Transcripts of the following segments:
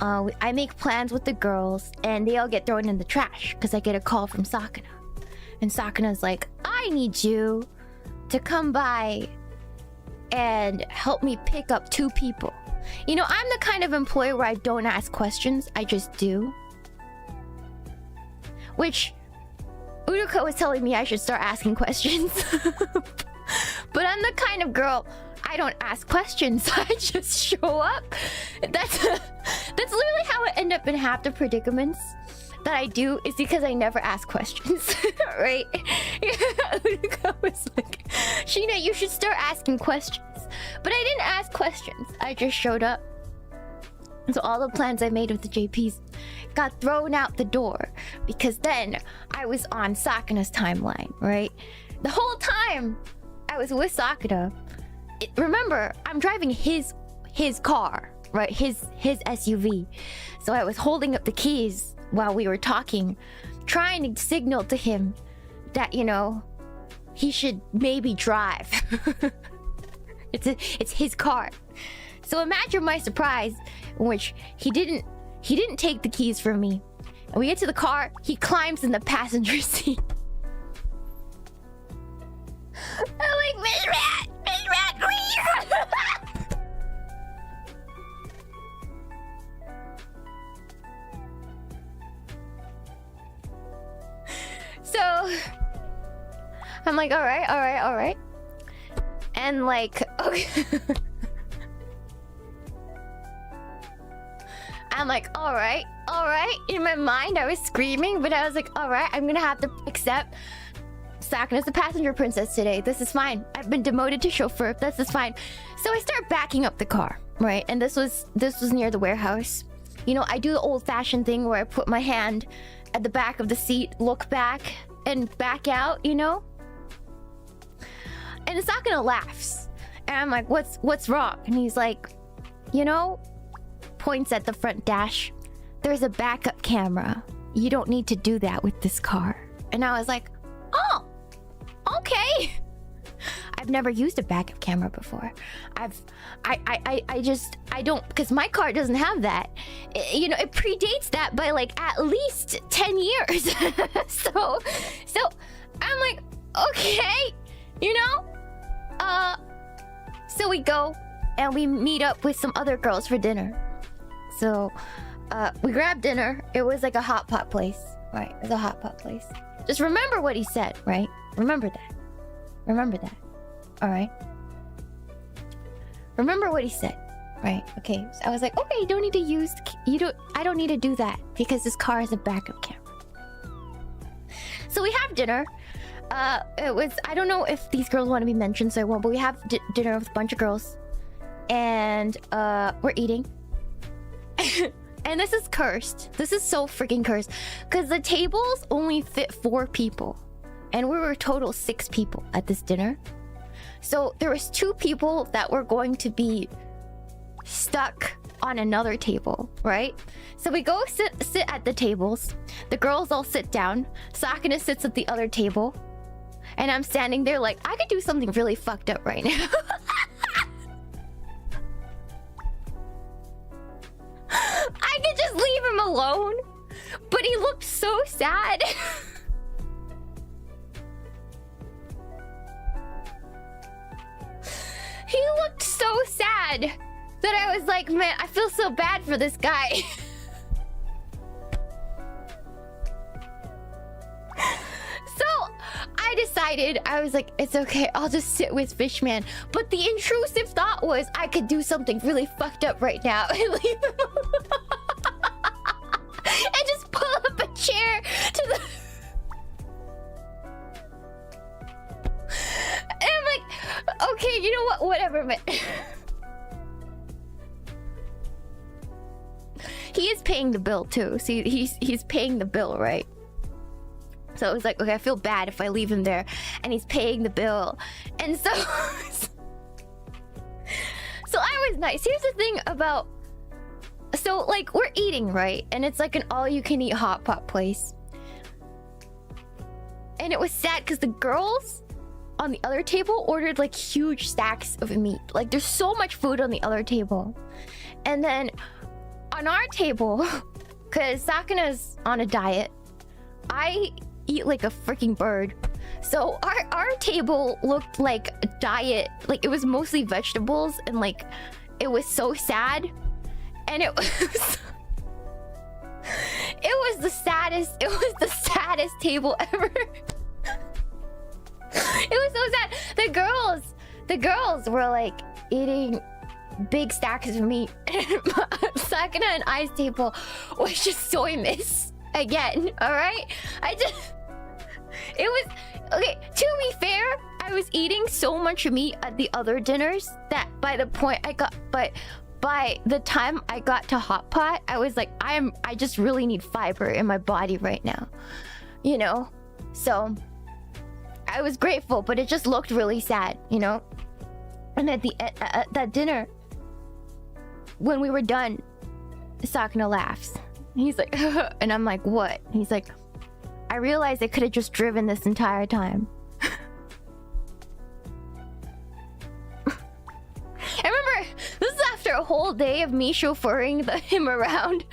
I make plans with the girls, and they all get thrown in the trash because I get a call from Sakana. And Sakana's like, I need you to come by and help me pick up 2 people. You know, I'm the kind of employee where I don't ask questions, I just do. Which Uruka was telling me I should start asking questions. But I'm the kind of girl, I don't ask questions, I just show up. That's literally how I end up in half the predicaments that I do, is because I never ask questions. Right? Uruka was like, Shiina, you should start asking questions. But I didn't ask questions, I just showed up. So all the plans I made with the JPs got thrown out the door, because then I was on Sakana's timeline, right? The whole time I was with Sakana, remember, I'm driving his car, right? His SUV. So I was holding up the keys while we were talking, trying to signal to him that, you know, he should maybe drive. It's his car. So imagine my surprise, in which he didn't take the keys from me. And we get to the car, he climbs in the passenger seat. I'm like, Miss Rat, please! So I'm like, alright. And like, okay. I'm like, alright. In my mind, I was screaming, but I was like, alright, I'm gonna have to accept Sakana's the passenger princess today. This is fine. I've been demoted to chauffeur. This is fine. So I start backing up the car, right? And this was near the warehouse. You know, I do the old-fashioned thing where I put my hand at the back of the seat, look back, and back out, you know? And Sakana laughs. And I'm like, what's wrong? And he's like, you know, points at the front dash. There's a backup camera. You don't need to do that with this car. And I was like, oh, okay. I've never used a backup camera before. I don't, because my car doesn't have that. You know, it predates that by like at least 10 years. So I'm like, okay, you know? So we go and we meet up with some other girls for dinner. So we grabbed dinner. It was like a hot pot place, right? It was a hot pot place. Just remember what he said, right? Remember that. All right. Remember what he said, right? Okay. So I was like, okay, you don't need to use. I don't need to do that because this car has a backup camera. So we have dinner. It was, I don't know if these girls want to be mentioned, so I won't. But we have dinner with a bunch of girls, and we're eating. And this is cursed. This is so freaking cursed, because the tables only fit 4 people, and we were total 6 people at this dinner. So there was 2 people that were going to be stuck on another table, right? So we go sit at the tables. The girls all sit down. Sakana sits at the other table, and I'm standing there like, I could do something really fucked up right now. I could just leave him alone, but he looked so sad. He looked so sad that I was like, man, I feel so bad for this guy. So I decided, I was like, it's okay, I'll just sit with Fishman. But the intrusive thought was I could do something really fucked up right now and leave him alone. And just pull up a chair to the... And I'm like, okay, you know what? Whatever, man. He is paying the bill too. See, he's paying the bill, right? So it was like, okay, I feel bad if I leave him there, and he's paying the bill, and so so I was nice. Here's the thing about, so like we're eating, right, and it's like an all-you-can-eat hot pot place, and it was sad because the girls on the other table ordered like huge stacks of meat. Like there's so much food on the other table, and then on our table, because Sakana's on a diet, I eat like a freaking bird. So our table looked like a diet, like it was mostly vegetables, and like it was so sad, and it was it was the saddest table ever. It was so sad. The girls were like eating big stacks of meat. Sakana and I's table was just soy mist again. All right, it was okay. To be fair, I was eating so much meat at the other dinners that by the time I got to hot pot, I was like, I just really need fiber in my body right now, you know. So I was grateful, but it just looked really sad, you know. And at that dinner, when we were done, Sakana laughs. He's like, and I'm like, what? He's like, I realized I could have just driven this entire time. I remember this is after a whole day of me chauffeuring him around.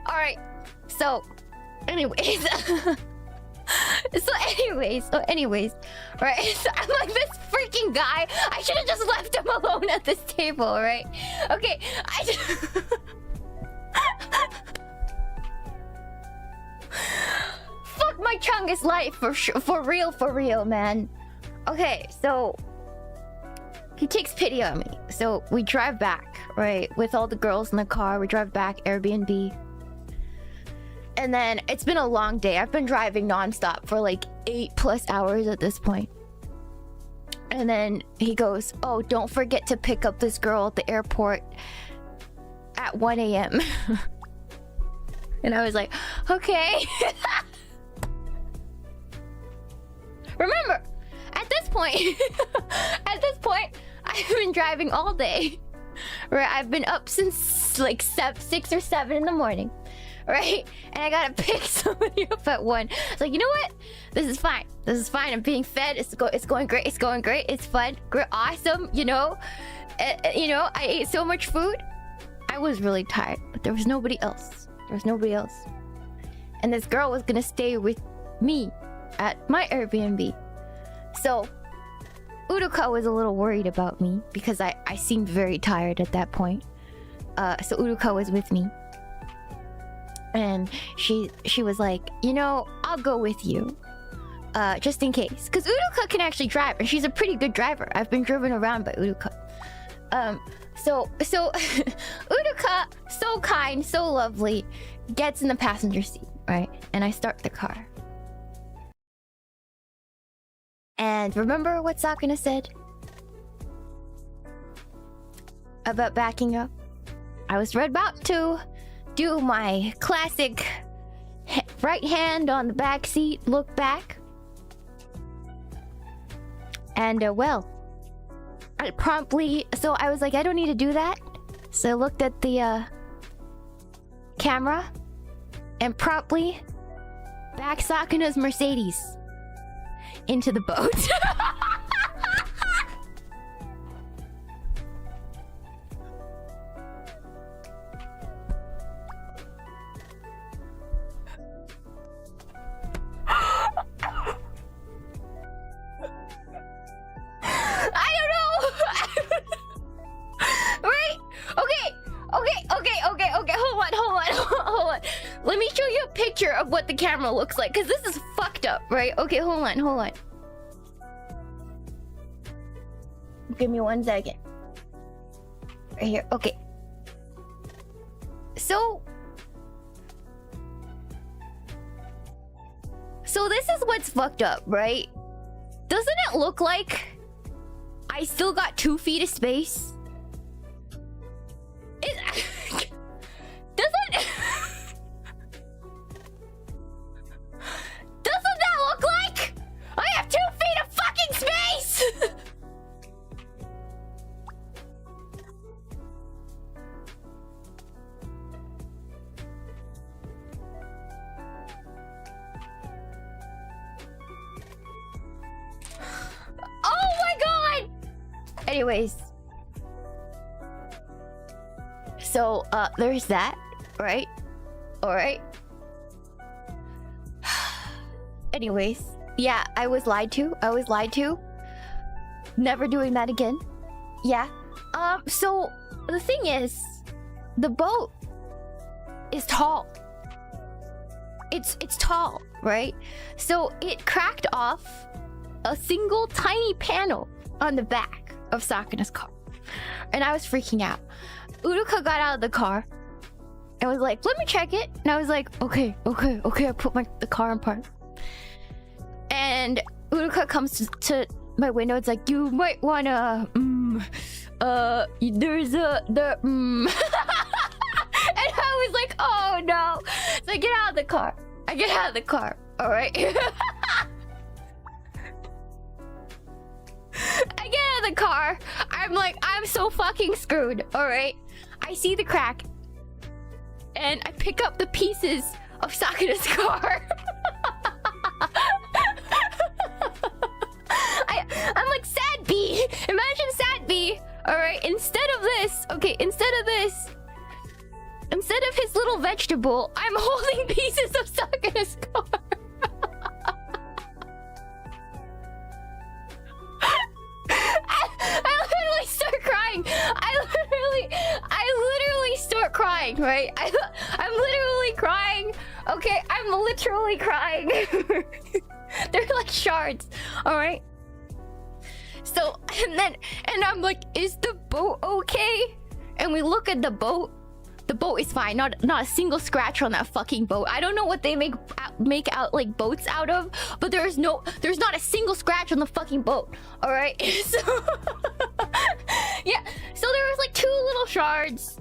All right. So, anyways. So anyways, right? So I'm like, this freaking guy. I should have just left him alone at this table, right? Okay. Fuck my Chungus life for real, man. Okay, so he takes pity on me. So we drive back, right? With all the girls in the car, we drive back, Airbnb. And then it's been a long day. I've been driving nonstop for like 8+ hours at this point. And then he goes, oh, don't forget to pick up this girl at the airport at 1 a.m. And I was like, okay. Remember, at this point, I've been driving all day. Right? I've been up since like 6 or 7 in the morning. Right? And I gotta pick somebody up at 1. It's like, you know what? This is fine. I'm being fed. It's going great. It's fun. Great. Awesome. You know? I ate so much food. I was really tired, but there was nobody else. And this girl was gonna stay with me at my Airbnb. So Uruka was a little worried about me because I seemed very tired at that point. So Uruka was with me. And she was like, you know, I'll go with you. Just in case. Because Uruka can actually drive, and she's a pretty good driver. I've been driven around by Uruka. So Uruka, so kind, so lovely, gets in the passenger seat, right? And I start the car. And remember what Sakana said? About backing up? I was about to do my classic right hand on the back seat, look back. And well, I promptly, so I was like, I don't need to do that. So I looked at the camera and promptly back Sakana's Mercedes into the boat. Let me show you a picture of what the camera looks like, because this is fucked up, right? Okay, hold on. Give me 1 second. Right here, okay. So this is what's fucked up, right? Doesn't it look like I still got 2 feet of space? Doesn't that look like I have 2 feet of fucking space? Anyways. So, there's that, right? Alright. Anyways. Yeah, I was lied to. Never doing that again. Yeah. So, the thing is, the boat is tall. It's tall, right? So, it cracked off a single tiny panel on the back of Sakana's car. And I was freaking out. Uruka got out of the car and was like, let me check it. And I was like, okay. I put the car in park. And Uruka comes to my window. It's like, you might wanna, there's and I was like, oh no. So I get out of the car. All right. I get out of the car. I'm like, I'm so fucking screwed. All right. I see the crack. And I pick up the pieces of Sakana's car. I'm like, sad bee. Imagine sad bee. All right. Instead of his little vegetable, I'm holding pieces of Sakana's car. I literally start crying. I literally start crying, right? I'm literally crying. Okay, I'm literally crying. They're like shards, all right? So, and I'm like, is the boat okay? And we look at the boat. The boat is fine. Not a single scratch on that fucking boat. I don't know what they make out like boats out of, but there's not a single scratch on the fucking boat. All right. So yeah. So there was like 2 little shards,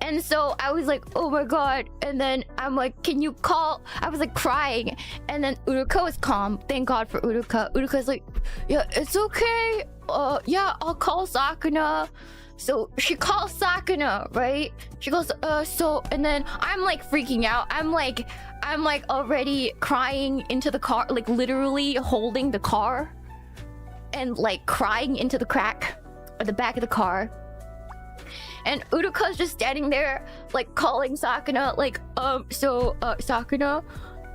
and so I was like, oh my god. And then I'm like, can you call? I was like crying, and then Uruka was calm. Thank God for Uruka. Uruka's like, yeah, it's okay. Yeah, I'll call Sakana. So she calls Sakana, right? She goes, so, and then I'm like freaking out. I'm like already crying into the car, like literally holding the car and like crying into the crack at the back of the car. And Uruka's just standing there, like calling Sakana, like, Sakana,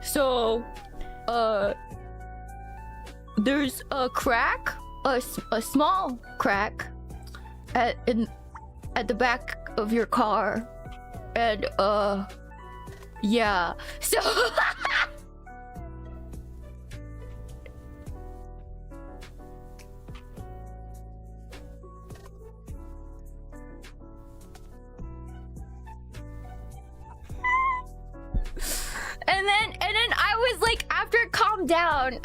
so, there's a crack, a small crack at the back of your car, and yeah, so and then I was like, after it calmed down,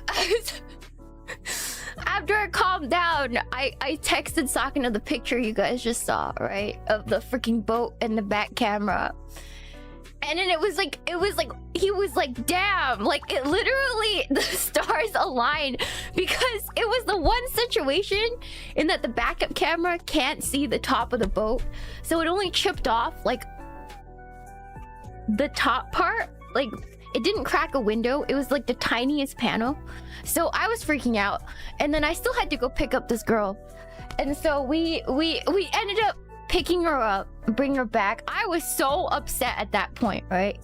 I texted Sakana the picture you guys just saw, right? Of the freaking boat and the back camera. And then it was like he was like, damn, like it literally the stars aligned, because it was the one situation in that the backup camera can't see the top of the boat. So it only chipped off like the top part. Like it didn't crack a window. It was like the tiniest panel. So I was freaking out. And then I still had to go pick up this girl. And so we ended up picking her up, bring her back. I was so upset at that point, right?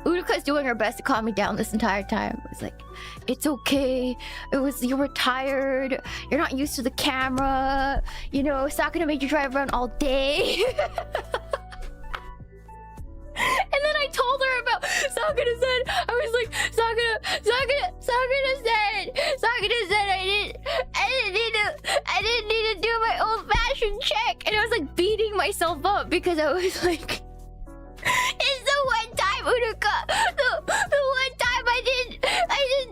Uruka's doing her best to calm me down this entire time. It was like, it's okay. You were tired. You're not used to the camera. You know, Sakana made you drive around all day. And then I told her about Sakana said, I was like, Sakana said I didn't need to do my old-fashioned check. And I was like beating myself up because I was like, it's the one time, Uruka, the one time I didn't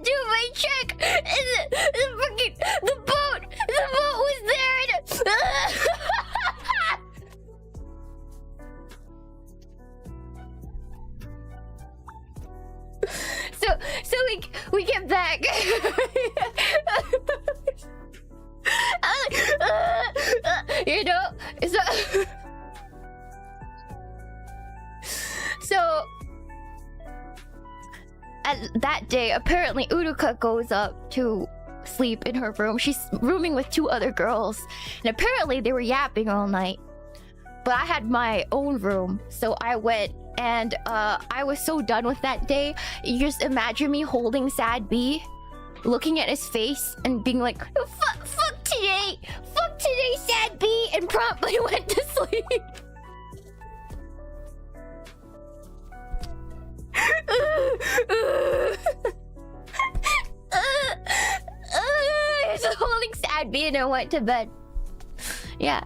do my check, and the boat was there, and so we get back. I was like, you know, so at that day, apparently Uruka goes up to sleep in her room. She's rooming with 2 other girls, and apparently they were yapping all night. But I had my own room, so I went, and I was so done with that day. You just imagine me holding Sad B, looking at his face, and being like, fuck today, Sad B, and promptly went to sleep. Just holding Sad B, and I went to bed. Yeah.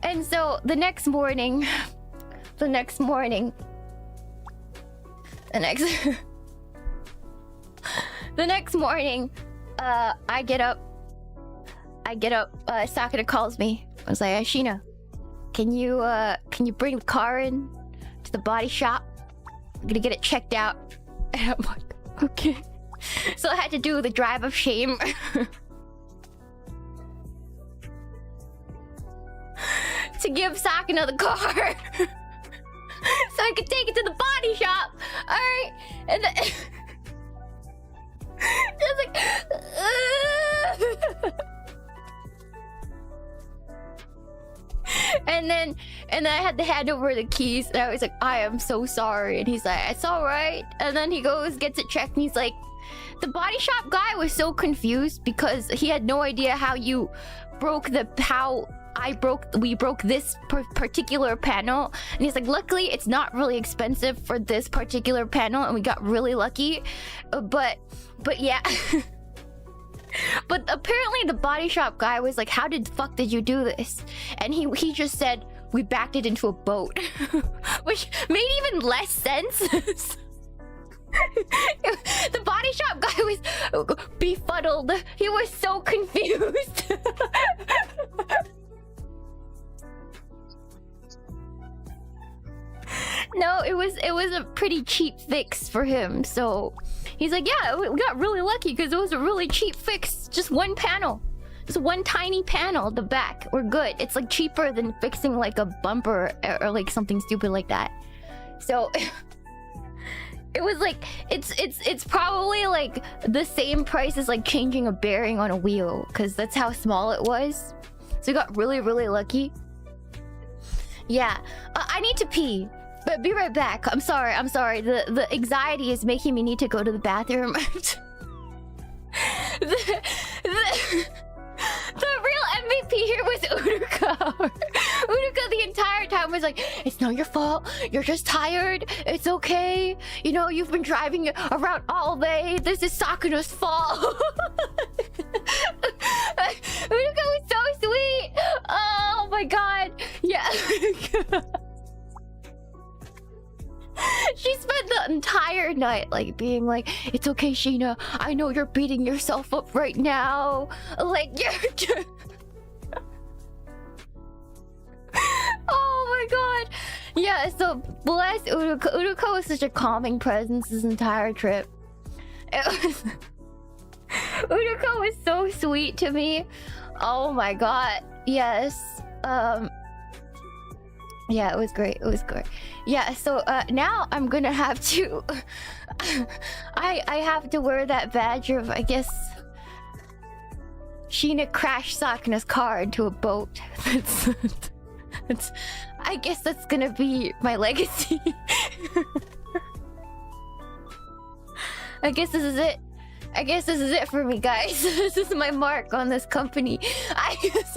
And so the next morning, I get up, Sakana calls me. I was like, Shiina, can you bring the car in to the body shop? I'm gonna get it checked out. And I'm like, okay. So I had to do the drive of shame. To give Sakana the car. So I could take it to the body shop. Alright. And then just like and then I had to hand over the keys, and I was like, I am so sorry. And he's like, it's alright. And then he goes, gets it checked, and he's like, the body shop guy was so confused because he had no idea how you broke we broke this particular panel. And he's like, luckily it's not really expensive for this particular panel, and we got really lucky. But yeah. But apparently the body shop guy was like, how the fuck did you do this? And he just said, we backed it into a boat. Which made even less sense. The body shop guy was befuddled. He was so confused. No, it was a pretty cheap fix for him. So he's like, yeah, we got really lucky because it was a really cheap fix. Just one panel. Just one tiny panel at the back. We're good. It's like cheaper than fixing like a bumper or like something stupid like that. So it was like it's probably like the same price as like changing a bearing on a wheel, because that's how small it was. So we got really, really lucky. Yeah, I need to pee, but be right back. I'm sorry. The anxiety is making me need to go to the bathroom. The real MVP here was Uruka. Uruka the entire time was like, it's not your fault. You're just tired. It's okay. You know, you've been driving around all day. This is Sakana's fault. Uruka was so sweet. Oh my god. Yeah. She spent the entire night like being like, it's okay, Shiina, I know you're beating yourself up right now, like you're just... Oh my god. Yeah, so bless Uruka. Uruka was such a calming presence this entire trip. Uruka was so sweet to me. Oh my god. Yes. Yeah, it was great. Yeah, so now I'm gonna have to I have to wear that badge of, I guess, Shiina crashed Sakana's car into a boat. That's I guess that's gonna be my legacy. I guess this is it. I guess this is it for me, guys. This is my mark on this company. I guess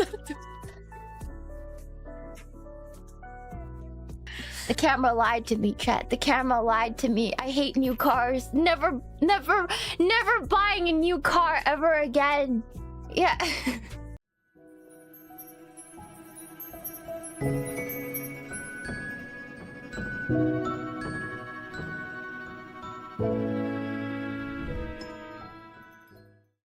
the camera lied to me, chat. The camera lied to me. I hate new cars. Never buying a new car ever again. Yeah.